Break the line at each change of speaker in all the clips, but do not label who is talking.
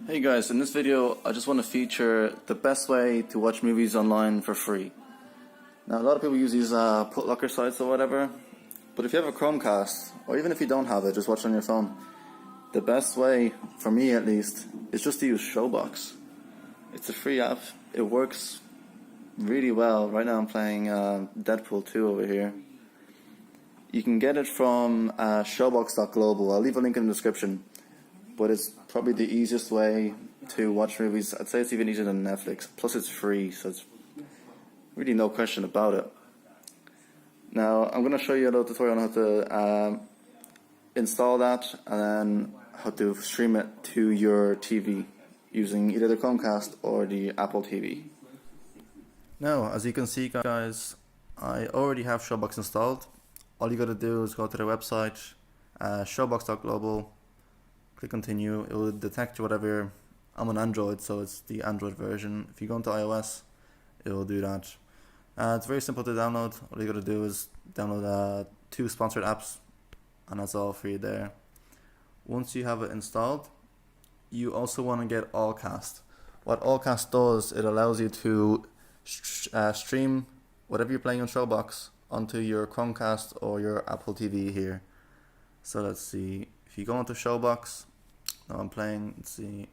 Hey guys, in this video I just want to feature the best way to watch movies online for free. Now a lot of people use these putlocker sites or whatever, but if you have a Chromecast, or even if you don't have it, just watch on your phone. The best way, for me at least, is just to use Showbox. It's a free app, it works really well. Right now I'm playing Deadpool 2 over here. You can get it from Showbox.global. I'll leave a link in the description. But it's probably the easiest way to watch movies. I'd say it's even easier than Netflix. Plus it's free, so it's really no question about it. Now I'm going to show you a little tutorial on how to install that and then how to stream it to your TV using either the Chromecast or the Apple TV. Now, as you can see guys, I already have Showbox installed. All you got to do is go to their website, showbox.global. Click continue. It will detect whatever. I'm on Android, so it's the Android version. If you go into iOS, it will do that. It's very simple to download. All you gotta do is download 2 sponsored apps, and that's all for you there. Once you have it installed, you also want to get Allcast. What Allcast does, it allows you to stream whatever you're playing on Showbox onto your Chromecast or your Apple TV here. So let's see. If you go into Showbox, now I'm playing, let's see,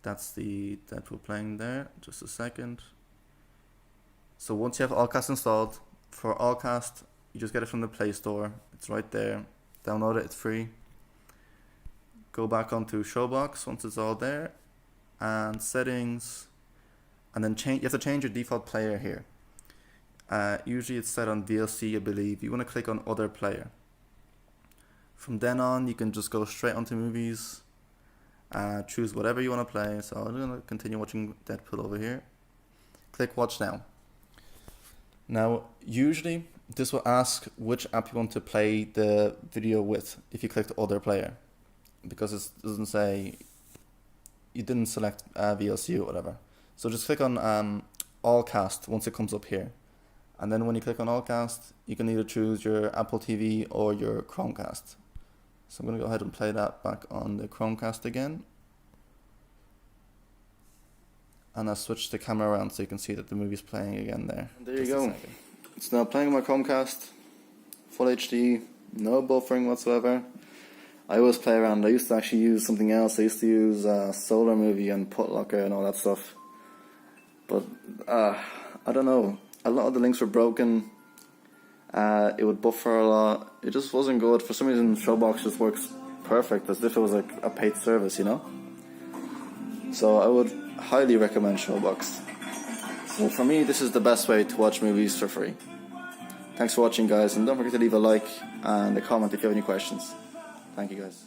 that's the Deadpool playing there, just a second. So once you have Allcast installed, for Allcast, you just get it from the Play Store, it's right there, download it, it's free. Go back onto Showbox once it's all there, and settings, and then you have to change your default player here. Usually it's set on VLC, I believe. You want to click on Other Player. From then on, you can just go straight onto movies, choose whatever you want to play. So I'm going to continue watching Deadpool over here. Click Watch Now. Now, usually, this will ask which app you want to play the video with if you click the Other Player. Because it doesn't say, you didn't select VLC or whatever. So just click on Allcast once it comes up here. And then when you click on Allcast, you can either choose your Apple TV or your Chromecast. So I'm going to go ahead and play that back on the Chromecast again. And I'll switch the camera around so you can see that the movie's playing again there. And there you go. It's now playing on my Chromecast. Full HD, no buffering whatsoever. I always play around. I used to actually use something else. I used to use Solar Movie and Putlocker and all that stuff. But I don't know. A lot of the links were broken. It would buffer a lot. It just wasn't good. For some reason, Showbox just works perfect, as if it was like a paid service, you know? So I would highly recommend Showbox. So for me, this is the best way to watch movies for free. Thanks for watching, guys, and don't forget to leave a like and a comment if you have any questions. Thank you, guys.